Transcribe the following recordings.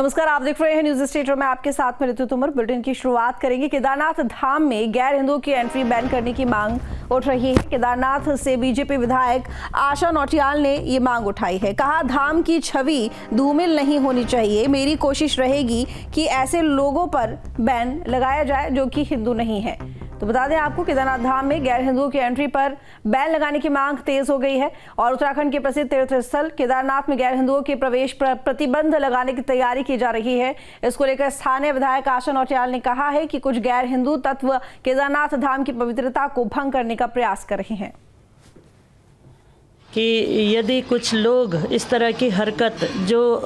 नमस्कार, आप देख रहे हैं न्यूज स्टेटर में आपके साथ में ऋतु तोमर। बुलेटिन की शुरुआत करेंगे। केदारनाथ धाम में गैर हिंदुओं की एंट्री बैन करने की मांग उठ रही है। केदारनाथ से बीजेपी विधायक आशा नौटियाल ने ये मांग उठाई है। कहा, धाम की छवि धूमिल नहीं होनी चाहिए। मेरी कोशिश रहेगी कि ऐसे लोगों पर बैन लगाया जाए जो कि हिंदू नहीं है। तो बता दें आपको, केदारनाथ धाम में गैर हिंदुओं की एंट्री पर बैन लगाने की मांग तेज हो गई है और उत्तराखंड के प्रसिद्ध तीर्थ स्थल केदारनाथ में गैर हिंदुओं के प्रवेश पर प्रतिबंध लगाने की तैयारी की जा रही है। इसको लेकर स्थानीय विधायक आशा नौटियाल ने कहा है कि कुछ गैर हिंदू तत्व केदारनाथ धाम की पवित्रता को भंग करने का प्रयास कर रहे हैं कि यदि कुछ लोग इस तरह की हरकत जो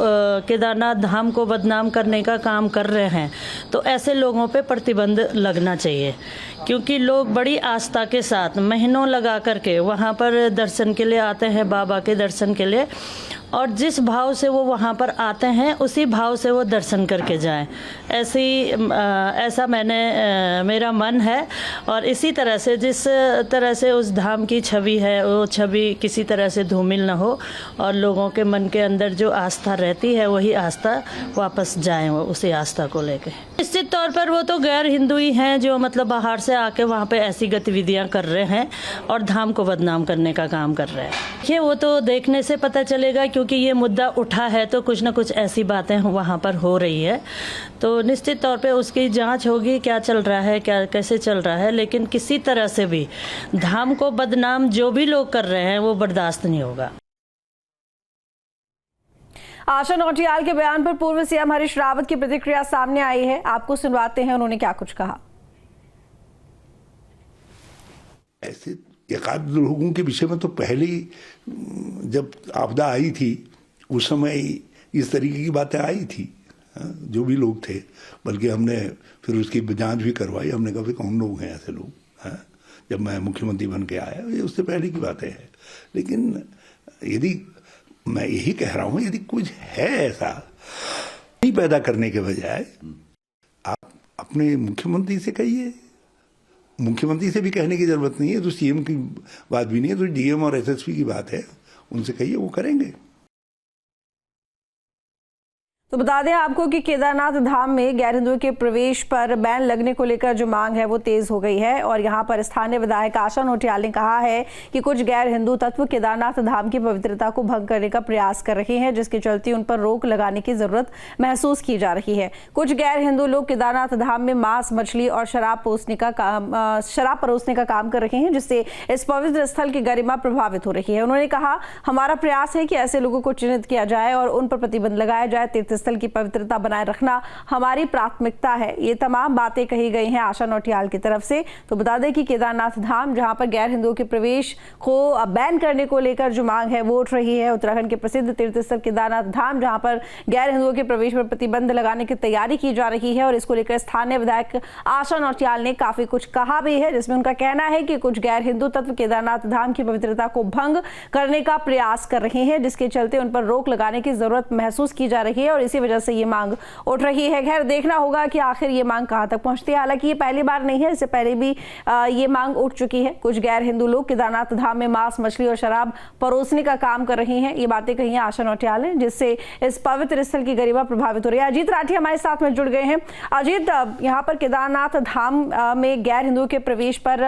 केदारनाथ धाम को बदनाम करने का काम कर रहे हैं, तो ऐसे लोगों पे प्रतिबंध लगना चाहिए, क्योंकि लोग बड़ी आस्था के साथ महीनों लगा करके वहाँ पर दर्शन के लिए आते हैं, बाबा के दर्शन के लिए, और जिस भाव से वो वहाँ पर आते हैं उसी भाव से वो दर्शन करके जाएं। ऐसा मेरा मन है। और इसी तरह से जिस तरह से उस धाम की छवि है, वो छवि किसी तरह से धूमिल न हो और लोगों के मन के अंदर जो आस्था रहती है वही आस्था वापस जाए, वो उसी आस्था को लेके। निश्चित तौर पर वो तो गैर हिंदू ही हैं जो मतलब बाहर से आके वहाँ पे ऐसी गतिविधियाँ कर रहे हैं और धाम को बदनाम करने का काम कर रहे हैं। देखिए, वो तो देखने से पता चलेगा, क्योंकि ये मुद्दा उठा है तो कुछ ना कुछ ऐसी बातें वहाँ पर हो रही है, तो निश्चित तौर पे उसकी जांच होगी, क्या चल रहा है, क्या कैसे चल रहा है। लेकिन किसी तरह से भी धाम को बदनाम जो भी लोग कर रहे हैं वो बर्दाश्त नहीं होगा। आशा नौटियाल के बयान पर पूर्व सीएम हरीश रावत की प्रतिक्रिया सामने आई है। आपको सुनवाते हैं उन्होंने क्या कुछ कहा। ऐसे एकाध लोगों के विषय में तो पहले जब आपदा आई थी उस समय इस तरीके की बातें आई थी, जो भी लोग थे। बल्कि हमने फिर उसकी जांच भी करवाई। हमने कहा कौन लोग हैं ऐसे लोग, जब मैं मुख्यमंत्री बन के आया, ये उससे पहले की बातें हैं। लेकिन यदि मैं यही कह रहा हूं, यदि कुछ है ऐसा नहीं पैदा करने के बजाय आप अपने मुख्यमंत्री से कहिए। मुख्यमंत्री से भी कहने की जरूरत नहीं है, तो सीएम की बात भी नहीं है, तो डीएम और एसएसपी की बात है, उनसे कहिए, वो करेंगे। तो बता दें आपको कि केदारनाथ धाम में गैर हिंदुओं के प्रवेश पर बैन लगने को लेकर जो मांग है वो तेज हो गई है और यहां पर स्थानीय विधायक आशा नौटियाल ने कहा है कि कुछ गैर हिंदू तत्व केदारनाथ धाम की पवित्रता को भंग करने का प्रयास कर रहे हैं, जिसके चलते उन पर रोक लगाने की जरूरत महसूस की जा रही है। कुछ गैर हिंदू लोग केदारनाथ धाम में मांस, मछली और शराब परोसने का काम कर रहे हैं, जिससे इस पवित्र स्थल की गरिमा प्रभावित हो रही है। उन्होंने कहा, हमारा प्रयास है कि ऐसे लोगों को चिन्हित किया जाए और उन पर प्रतिबंध लगाया जाए। तीर्थ स्थल की पवित्रता बनाए रखना हमारी प्राथमिकता है। ये तमाम बातें कही गई हैं आशा नौटियाल की तरफ से। तो बता दें कि केदारनाथ धाम, जहां पर गैर हिंदुओं के प्रवेश को बैन करने को लेकर जो मांग है वो उठ रही है। उत्तराखंड के प्रसिद्ध तीर्थ स्थल केदारनाथ धाम, जहां पर गैर हिंदुओं के प्रवेश पर प्रतिबंध लगाने की तैयारी की जा रही है और इसको लेकर स्थानीय विधायक आशा नौटियाल ने काफी कुछ कहा भी है, जिसमें उनका कहना है कि कुछ गैर हिंदू तत्व केदारनाथ धाम की पवित्रता को भंग करने का प्रयास कर रहे हैं, जिसके चलते उन पर रोक लगाने की जरूरत महसूस की जा रही है और इसी वजह से ये मांग उठ रही है। खैर, देखना होगा कि आखिर ये मांग कहां तक पहुंचती है। हालांकि ये पहली बार नहीं है, इससे पहले भी ये मांग उठ चुकी है। कुछ गैर हिंदू लोग केदारनाथ धाम में मांस, मछली और शराब परोसने का काम कर रहे हैं। ये बातें कही हैं आशा नौटियाल ने, जिससे इस पवित्र स्थल की गरिमा प्रभावित हो रही है। अजीत राठी हमारे साथ में जुड़ गए हैं। अजीत, यहाँ पर केदारनाथ धाम में गैर हिंदुओं के प्रवेश पर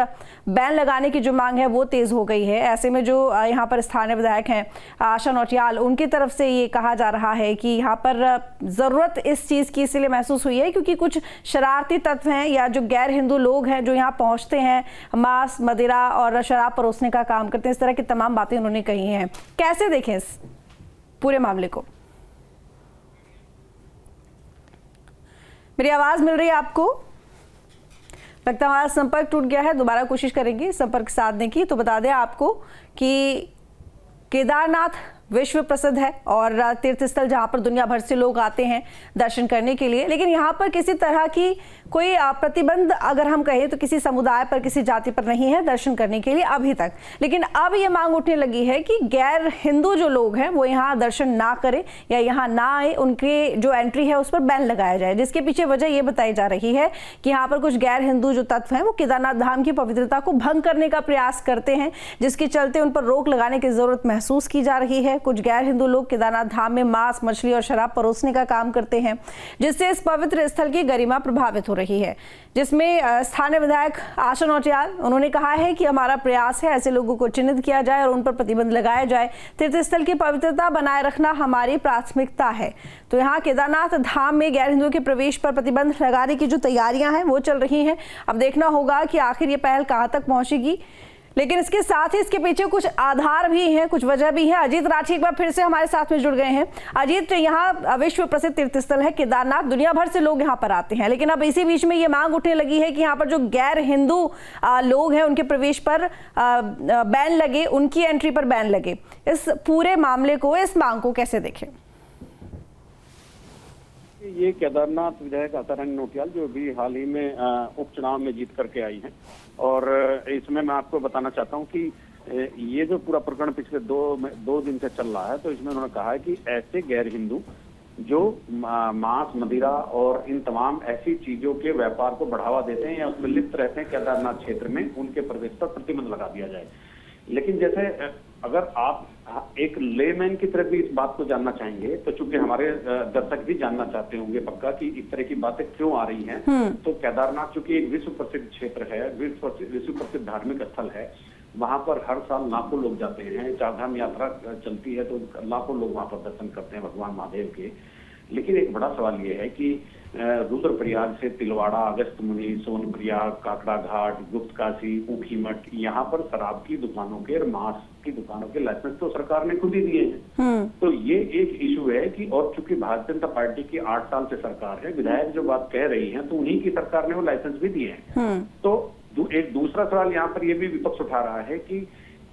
बैन लगाने की जो मांग है वो तेज हो गई है। ऐसे में जो यहाँ पर स्थानीय विधायक हैं आशा नौटियाल, उनकी तरफ से ये कहा जा रहा है कि यहाँ पर जरूरत इस चीज की इसलिए महसूस हुई है क्योंकि कुछ शरारती तत्व हैं या जो गैर हिंदू लोग हैं जो यहाँ पहुंचते हैं, मांस, मदिरा और शराब परोसने का काम करते हैं। इस तरह की तमाम बातें उन्होंने कही हैं। कैसे देखें इस पूरे मामले को? मेरी आवाज मिल रही है आपको? लगता है हमारा संपर्क टूट गया है। दोबारा कोशिश करेंगे संपर्क साधने की। तो बता दें आपको कि केदारनाथ विश्व प्रसिद्ध है और तीर्थ स्थल जहां पर दुनिया भर से लोग आते हैं दर्शन करने के लिए, लेकिन यहां पर किसी तरह की कोई प्रतिबंध अगर हम कहें तो किसी समुदाय पर, किसी जाति पर नहीं है दर्शन करने के लिए अभी तक। लेकिन अब ये मांग उठने लगी है कि गैर हिंदू जो लोग हैं वो यहाँ दर्शन ना करें या यहाँ ना आए, उनके जो एंट्री है उस पर बैन लगाया जाए। जिसके पीछे वजह ये बताई जा रही है कि यहाँ पर कुछ गैर हिंदू जो तत्व हैं वो केदारनाथ धाम की पवित्रता को भंग करने का प्रयास करते हैं, जिसके चलते उन पर रोक लगाने की जरूरत महसूस की जा रही है। है। कुछ गैर हिंदू लोग केदारनाथ धाम में मांस, मछली और शराब परोसने का काम करते हैं, जिससे इस पवित्र स्थल की गरिमा प्रभावित हो रही है। जिसमें स्थानीय विधायक आशा नौटियाल, उन्होंने कहा है कि हमारा प्रयास है ऐसे लोगों को चिन्हित किया जाए और उन पर प्रतिबंध लगाया जाए। तीर्थस्थल की पवित्रता बनाए रखना हमारी प्राथमिकता है। तो यहाँ केदारनाथ धाम में गैर हिंदुओं के प्रवेश पर प्रतिबंध लगाने की जो तैयारियां हैं वो चल रही हैं। अब देखना होगा कि आखिर ये पहल कहां तक पहुंचेगी, लेकिन इसके साथ ही इसके पीछे कुछ आधार भी हैं, कुछ वजह भी है। अजीत राठी एक बार फिर से हमारे साथ में जुड़ गए हैं। अजीत, यहाँ विश्व प्रसिद्ध तीर्थस्थल है केदारनाथ, दुनिया भर से लोग यहाँ पर आते हैं, लेकिन अब इसी बीच में ये मांग उठने लगी है कि यहाँ पर जो गैर हिंदू लोग हैं उनके प्रवेश पर बैन लगे, उनकी एंट्री पर बैन लगे। इस पूरे मामले को, इस मांग को कैसे देखें? ये केदारनाथ विधायक आशारानी नौटियाल जो भी हाल ही में उपचुनाव में जीत करके आई हैं, और इसमें मैं आपको बताना चाहता हूं कि ये जो पूरा प्रकरण पिछले दो दिन से चल रहा है, तो इसमें उन्होंने कहा है कि ऐसे गैर हिंदू जो मांस, मदिरा और इन तमाम ऐसी चीजों के व्यापार को बढ़ावा देते हैं या उसमें लिप्त रहते हैं केदारनाथ क्षेत्र में, उनके प्रवेश पर प्रतिबंध लगा दिया जाए। लेकिन जैसे अगर आप एक लेमैन की तरफ भी इस बात को जानना चाहेंगे, तो चूंकि हमारे दर्शक भी जानना चाहते होंगे पक्का कि इस तरह की बातें क्यों आ रही हैं, तो केदारनाथ चूंकि एक विश्व प्रसिद्ध क्षेत्र है, विश्व प्रसिद्ध धार्मिक स्थल है, वहां पर हर साल लाखों लोग जाते हैं। चारधाम यात्रा चलती है तो लाखों लोग वहां पर दर्शन करते हैं भगवान महादेव के। लेकिन एक बड़ा सवाल ये है कि रुद्रप्रयाग से तिलवाड़ा, अगस्त्यमुनि, सोनप्रयाग, काकड़ा घाट, गुप्तकाशी, ऊखीमठ, यहाँ पर शराब की दुकानों के और मांस की दुकानों के लाइसेंस तो सरकार ने खुद ही दिए हैं। तो ये एक इशू है कि, और चूंकि भारतीय जनता पार्टी की 8 साल से सरकार है, विधायक जो बात कह रही है तो उन्हीं की सरकार ने वो लाइसेंस भी दिए हैं। तो एक दूसरा सवाल यहाँ पर यह भी विपक्ष उठा रहा है कि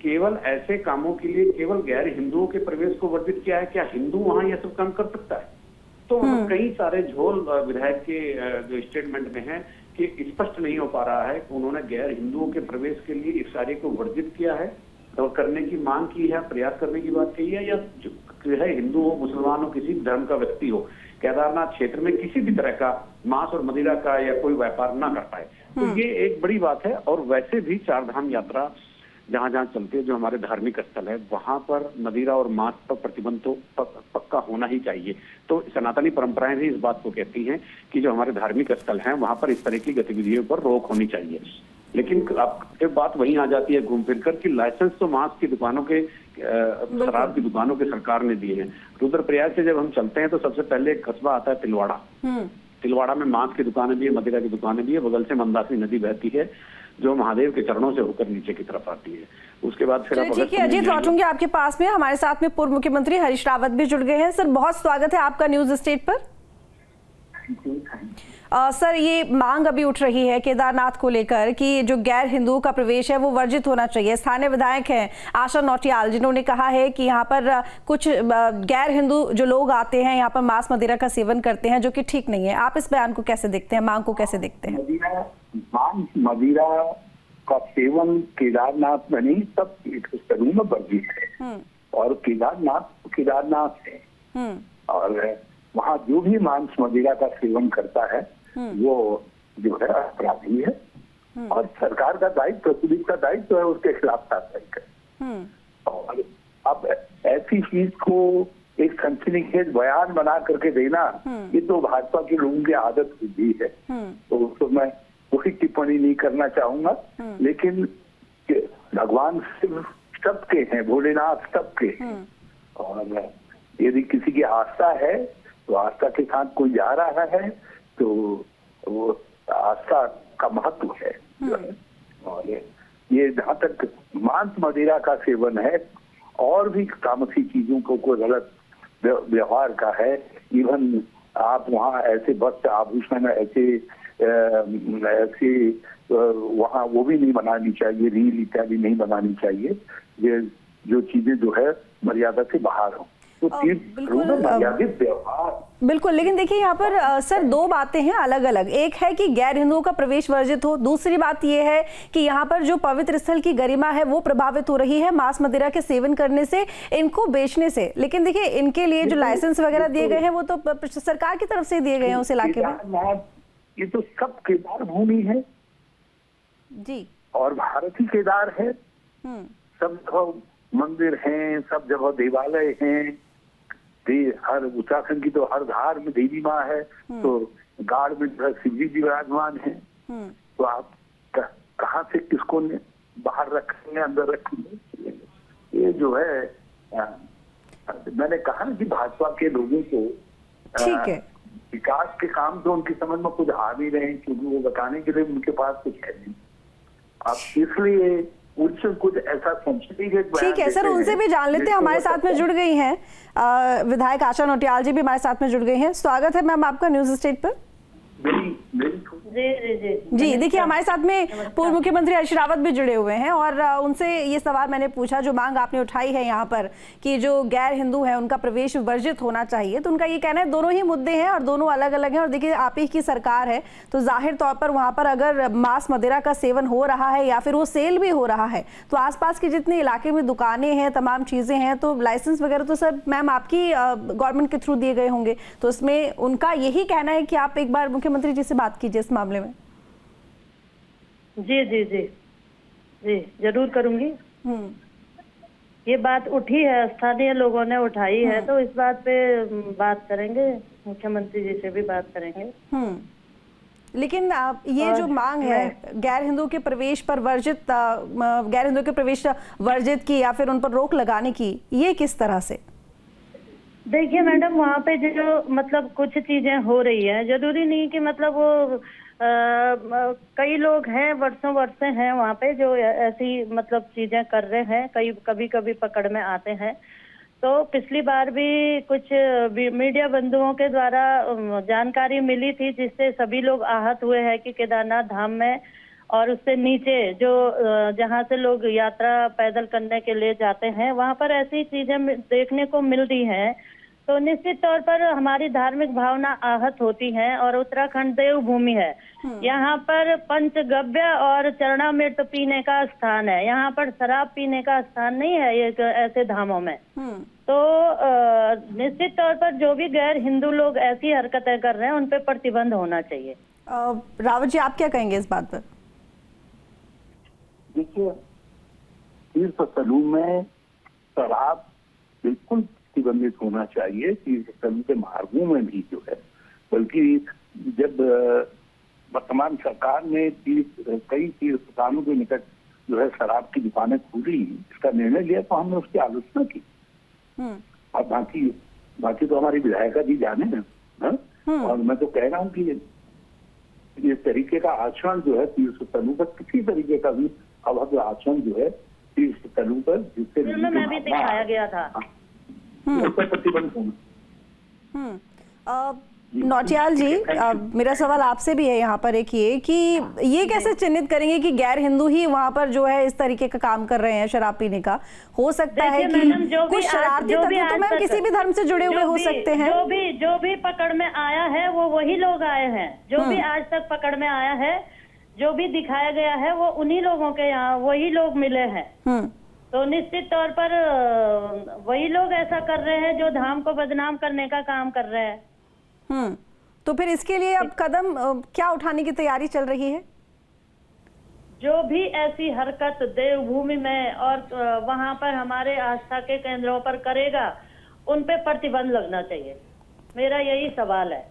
केवल ऐसे कामों के लिए केवल गैर हिंदुओं के प्रवेश को वर्जित किया है, क्या हिंदू वहां यह सब काम कर सकता है? तो कई सारे झोल विधायक के जो स्टेटमेंट में है कि स्पष्ट नहीं हो पा रहा है कि उन्होंने गैर हिंदुओं के प्रवेश के लिए इस कार्य को वर्जित किया है और करने की मांग की है, प्रयास करने की बात कही है, या जो है हिंदू हो, मुसलमान हो, किसी भी धर्म का व्यक्ति हो, केदारनाथ क्षेत्र में किसी भी तरह का मांस और मदिरा का या कोई व्यापार ना कर पाए। तो ये एक बड़ी बात है। और वैसे भी चारधाम यात्रा जहां जहां चलती है, जो हमारे धार्मिक स्थल है, वहां पर मदिरा और मांस पर प्रतिबंध तो पक्का होना ही चाहिए। तो सनातनी परंपराएं भी इस बात को कहती हैं कि जो हमारे धार्मिक स्थल हैं वहां पर इस तरह की गतिविधियों पर रोक होनी चाहिए। लेकिन अब एक बात वहीं आ जाती है घूम फिर कर कि लाइसेंस तो मांस की दुकानों के, शराब की दुकानों के सरकार ने दिए हैं। रुद्रप्रयाग से जब हम चलते हैं तो सबसे पहले एक कस्बा आता है तिलवाड़ा। तिलवाड़ा में मांस की दुकानें भी है, मदिरा की दुकानें भी है, बगल से मंदाकिनी नदी बहती है जो महादेव के चरणों से होकर नीचे की तरफ आती है। उसके बाद फिर ठीक है अजीत, लौटूंगी आपके पास में। हमारे साथ में पूर्व मुख्यमंत्री हरीश रावत भी जुड़ गए हैं। सर, बहुत स्वागत है आपका न्यूज स्टेट पर। सर, ये मांग अभी उठ रही है केदारनाथ को लेकर कि जो गैर हिंदुओं का प्रवेश है वो वर्जित होना चाहिए। स्थानीय विधायक हैं आशा नौटियाल, जिन्होंने कहा है कि यहाँ पर कुछ गैर हिंदू जो लोग आते हैं यहाँ पर मांस मदिरा का सेवन करते हैं, जो कि ठीक नहीं है। आप इस बयान को कैसे देखते हैं, मांग को कैसे देखते हैं? मांस मदिरा का सेवन केदारनाथ में नहीं, सब तीर्थस्थलों में वर्जित है। और केदारनाथ है और वहाँ जो भी मांस मदिरा का सेवन करता है वो जो है अपराधी है और सरकार का दायित्व, पुलिस का दायित्व है उसके खिलाफ कार्रवाई करें। और अब ऐसी चीज को एक सनसनीखेज बयान बना करके देना, ये तो भाजपा के लोगों की आदत भी है। तो उसको मैं कोई टिप्पणी नहीं करना चाहूंगा, लेकिन भगवान सिर्फ सबके हैं, भोलेनाथ सबके हैं। और यदि किसी की आस्था है तो आस्था के साथ कोई जा रहा है तो वो आस्था का महत्व है। और ये जहाँ तक मांस मदिरा का सेवन है और भी तामसी चीजों को गलत व्यवहार का है, इवन आप वहाँ ऐसे वस्त्र आभूषण ऐसे वहाँ वो भी नहीं बनानी चाहिए, रील इत्यादि नहीं बनानी चाहिए, ये जो चीजें जो है मर्यादा से बाहर हो। तो बिल्कुल, लेकिन देखिए यहाँ पर सर दो बातें हैं अलग अलग। एक है कि गैर हिंदुओं का प्रवेश वर्जित हो, दूसरी बात यह है कि यहाँ पर जो पवित्र स्थल की गरिमा है वो प्रभावित हो रही है मांस मदिरा के सेवन करने से, इनको बेचने से। लेकिन देखिए इनके लिए जो लाइसेंस वगैरह दिए गए हैं वो तो सरकार की तरफ से दिए गए हैं उस इलाके में। ये तो सब केदार भूमि है जी, और भारत ही केदार है। सब मंदिर हैं, सब जगह देवालय हैं। हर उत्तराखंड की तो हर धार में देवी माँ है, तो गाड़ में शिव जी विराजमान है। तो आप कहाँ से किसको बाहर रखेंगे, अंदर रखेंगे? ये जो है मैंने कहा ना कि भाजपा के लोगों को ठीक है, विकास के काम तो उनकी समझ में कुछ आ नहीं रहे हैं, क्योंकि वो बताने के लिए उनके पास कुछ है नहीं। अब इसलिए उनसे कुछ ऐसा सेंसिटिव ठीक है सर, उनसे भी जान लेते हैं। हमारे साथ में जुड़ गई हैं विधायक आशा नौटियाल जी भी हमारे साथ में जुड़ गई हैं। स्वागत है मैम आपका न्यूज स्टेट पर। जी देखिए, हमारे साथ में पूर्व मुख्यमंत्री हरीश रावत भी जुड़े हुए हैं और उनसे ये सवाल मैंने पूछा, जो मांग आपने उठाई है यहाँ पर कि जो गैर हिंदू है उनका प्रवेश वर्जित होना चाहिए, तो उनका ये कहना है दोनों ही मुद्दे हैं और दोनों अलग अलग हैं। और देखिए, आप ही की सरकार है, तो जाहिर तौर पर वहाँ पर अगर मांस मदिरा का सेवन हो रहा है या फिर वो सेल भी हो रहा है, तो आसपास के जितने इलाके में दुकानें हैं, तमाम चीजें हैं, तो लाइसेंस वगैरह तो सब मैम आपकी गवर्नमेंट के थ्रू दिए गए होंगे। तो उसमें उनका यही कहना है कि आप एक बार मुख्यमंत्री जी से बात कीजिए इस मामले में। जी जी जी जी जरूर करूंगी। ये बात उठी है, स्थानीय लोगों ने उठाई है, तो इस बात पे बात करेंगे, मुख्यमंत्री जी से भी बात करेंगे। लेकिन ये जो मांग है गैर हिंदू के प्रवेश पर गैर हिंदू के प्रवेश वर्जित की या फिर उन पर रोक लगाने की, ये किस तरह से? देखिए मैडम, वहाँ पे जो मतलब कुछ चीजें हो रही है, जरूरी नहीं कि मतलब वो कई लोग हैं, वर्षों से हैं वहाँ पे जो ऐसी मतलब चीजें कर रहे हैं, कभी कभी पकड़ में आते हैं। तो पिछली बार भी कुछ मीडिया बंधुओं के द्वारा जानकारी मिली थी, जिससे सभी लोग आहत हुए हैं कि केदारनाथ धाम में और उससे नीचे जो जहाँ से लोग यात्रा पैदल करने के लिए जाते हैं, वहाँ पर ऐसी चीजें देखने को मिल रही हैं। तो निश्चित तौर पर हमारी धार्मिक भावना आहत होती है। और उत्तराखंड देवभूमि है, यहाँ पर पंचगव्य और चरणामृत पीने का स्थान है, यहाँ पर शराब पीने का स्थान नहीं है ये ऐसे धामों में। तो निश्चित तौर पर जो भी गैर हिंदू लोग ऐसी हरकतें कर रहे हैं उन पे प्रतिबंध होना चाहिए। रावत जी, आप क्या कहेंगे इस बात पर? देखिए, तीर्थ स्थलों में शराब बिल्कुल प्रतिबंधित होना चाहिए, तीर्थ स्थलों के मार्गों में भी जो है। बल्कि जब वर्तमान सरकार ने कई तीर्थ स्थानों के निकट जो है शराब की दुकानें खोली, इसका निर्णय लिया, तो हमने उसकी आलोचना की। और बाकी तो हमारी विधायिका जी जाने ना। और मैं तो कह रहा हूँ कि इस तरीके का आचरण जो है तीर्थ स्थलों पर, किसी तरीके का भी अभद्र आचरण जो है तीर्थ स्थलों पर, जिससे मैं भी दिखाया गया था, प्रतिबंध होना। नौटियाल जी, मेरा सवाल आपसे भी है यहाँ पर एक ये कि ये कैसे चिन्हित करेंगे कि गैर हिंदू ही वहाँ पर जो है इस तरीके का काम कर रहे हैं शराब पीने का? हो सकता है कि कुछ शरारती तत्व तो मैम किसी भी धर्म से जुड़े हुए हो सकते हैं। जो भी पकड़ में आया है वो वही लोग आए हैं, जो भी आज तक पकड़ में आया है, जो भी दिखाया गया है, वो उन्हीं लोगों के यहाँ वही लोग मिले हैं। तो निश्चित तौर पर वही लोग ऐसा कर रहे हैं जो धाम को बदनाम करने का काम कर रहे हैं। तो फिर इसके लिए अब कदम क्या उठाने की तैयारी चल रही है? जो भी ऐसी हरकत देवभूमि में और वहां पर हमारे आस्था के केंद्रों पर करेगा, उन पे प्रतिबंध लगना चाहिए, मेरा यही सवाल है।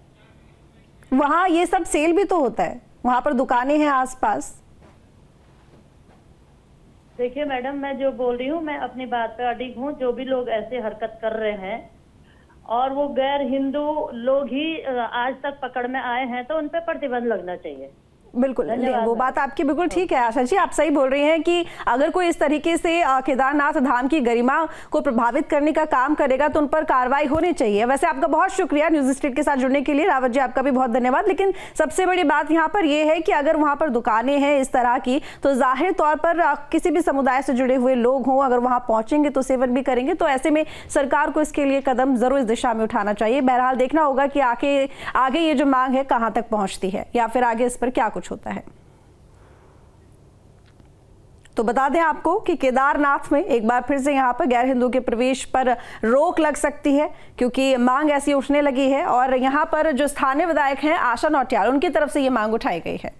वहाँ ये सब सेल भी तो होता है, वहां पर दुकानें हैं आसपास। देखिए मैडम, मैं जो बोल रही हूँ, मैं अपनी बात पे अडिग हूँ। जो भी लोग ऐसे हरकत कर रहे हैं और वो गैर हिंदू लोग ही आज तक पकड़ में आए हैं, तो उन पे प्रतिबंध लगना चाहिए। बिल्कुल, वो बात आपकी बिल्कुल ठीक है आशा जी, आप सही बोल रही हैं कि अगर कोई इस तरीके से केदारनाथ धाम की गरिमा को प्रभावित करने का काम करेगा तो उन पर कार्रवाई होनी चाहिए। वैसे आपका बहुत शुक्रिया न्यूज स्टेट के साथ जुड़ने के लिए। रावत जी, आपका भी बहुत धन्यवाद। लेकिन सबसे बड़ी बात यहाँ पर यह है कि अगर वहाँ पर दुकानें हैं इस तरह की, तो जाहिर तौर पर किसी भी समुदाय से जुड़े हुए लोग हों, अगर वहाँ पहुंचेंगे तो सेवन भी करेंगे, तो ऐसे में सरकार को इसके लिए कदम जरूर इस दिशा में उठाना चाहिए। बहरहाल देखना होगा कि आगे ये जो मांग है कहाँ तक पहुंचती है या फिर आगे इस पर क्या कुछ होता है। तो बता दें आपको कि केदारनाथ में एक बार फिर से यहाँ पर गैर हिंदू के प्रवेश पर रोक लग सकती है, क्योंकि मांग ऐसी उठने लगी है और यहाँ पर जो स्थानीय विधायक हैं आशा नौटियाल, उनकी तरफ से ये मांग उठाई गई है।